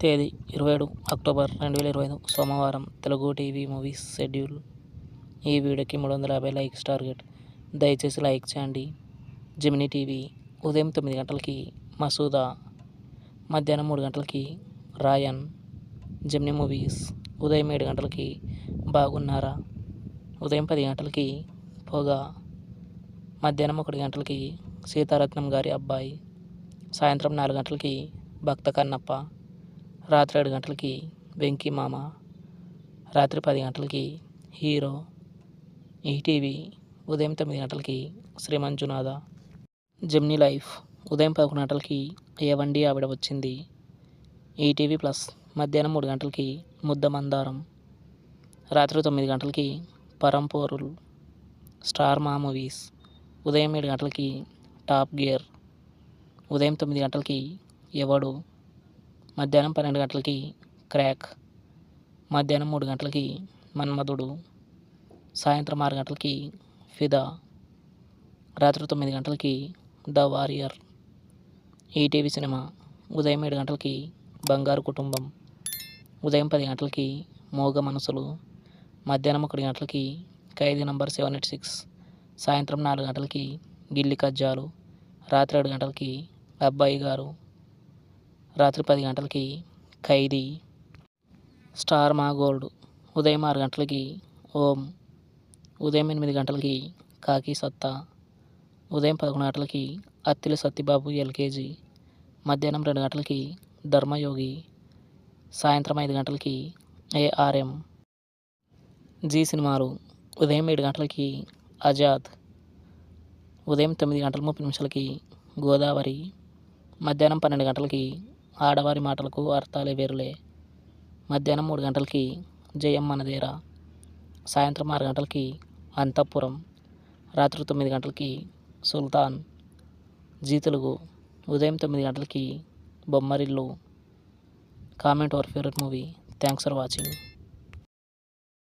తేదీ 27 అక్టోబర్ 2025 సోమవారం. Telugu TV movies schedule. ఈ వీడియోకి 350 లైక్స్ టార్గెట్. దయచేసి లైక్ చేయండి. జెమినీ టీవీ ఉదయం 9 గంటలకి మసూదా, మధ్యాహ్నం 3 గంటలకి రాయన్. జెమినీ మూవీస్ ఉదయం 7 గంటలకి బాగున్నారా, ఉదయం 10 గంటలకి పొగ, మధ్యాహ్నం 1 గంటలకి సీతారత్నం గారి అబ్బాయి, సాయంత్రం 4 గంటలకి భక్త కన్నప్ప, రాత్రి 7 గంటలకి వెంకీ మామ, రాత్రి 10 గంటలకి హీరో. ఈటీవీ ఉదయం 9 గంటలకి శ్రీమంజునాథ. జెమినీ లైఫ్ ఉదయం 11 గంటలకి ఏవండి ఆవిడ వచ్చింది. ఈటీవీ ప్లస్ మధ్యాహ్నం 3 గంటలకి ముద్ద మందారం, రాత్రి 9 గంటలకి పరంపోరులు. స్టార్ మా మూవీస్ ఉదయం 7 గంటలకి టాప్ గేర్, ఉదయం 9 గంటలకి ఎవడు, మధ్యాహ్నం 12 గంటలకి క్రాక్, మధ్యాహ్నం 3 గంటలకి మన్మధుడు, సాయంత్రం 6 గంటలకి ఫిదా, రాత్రి 9 గంటలకి ద వారియర్. ఈటీవీ సినిమా ఉదయం 7 గంటలకి బంగారు కుటుంబం, ఉదయం 10 గంటలకి మోగ మనసులు, మధ్యాహ్నం 1 గంటలకి ఖైదీ నంబర్ 786, సాయంత్రం 4 గంటలకి గిల్లి కజ్జాలు, రాత్రి 7 గంటలకి అబ్బాయి గారు, రాత్రి 10 గంటలకి ఖైదీ. స్టార్ మా గోల్డ్ ఉదయం 6 గంటలకి ఓం, ఉదయం 8 గంటలకి కాకి సత్తా, ఉదయం 11 గంటలకి అత్తిలి సత్యబాబు ఎల్కేజీ, మధ్యాహ్నం 2 గంటలకి ధర్మయోగి, సాయంత్రం 5 గంటలకి ఏఆర్ఎం. జీ సినిమాలు ఉదయం 7 గంటలకి ఆజాద్, ఉదయం 9 గంటల 30 నిమిషాలకి గోదావరి, మధ్యాహ్నం 12 గంటలకి ఆడవారి మాటలకు అర్థాలే వేరులే, మధ్యాహ్నం 3 గంటలకి జయం మనదేరా, సాయంత్రం 6 గంటలకి అంతఃపురం, రాత్రి 9 గంటలకి సుల్తాన్. జీ తెలుగు ఉదయం 9 గంటలకి Bommarillu. Comment our favourite movie. Thanks for watching.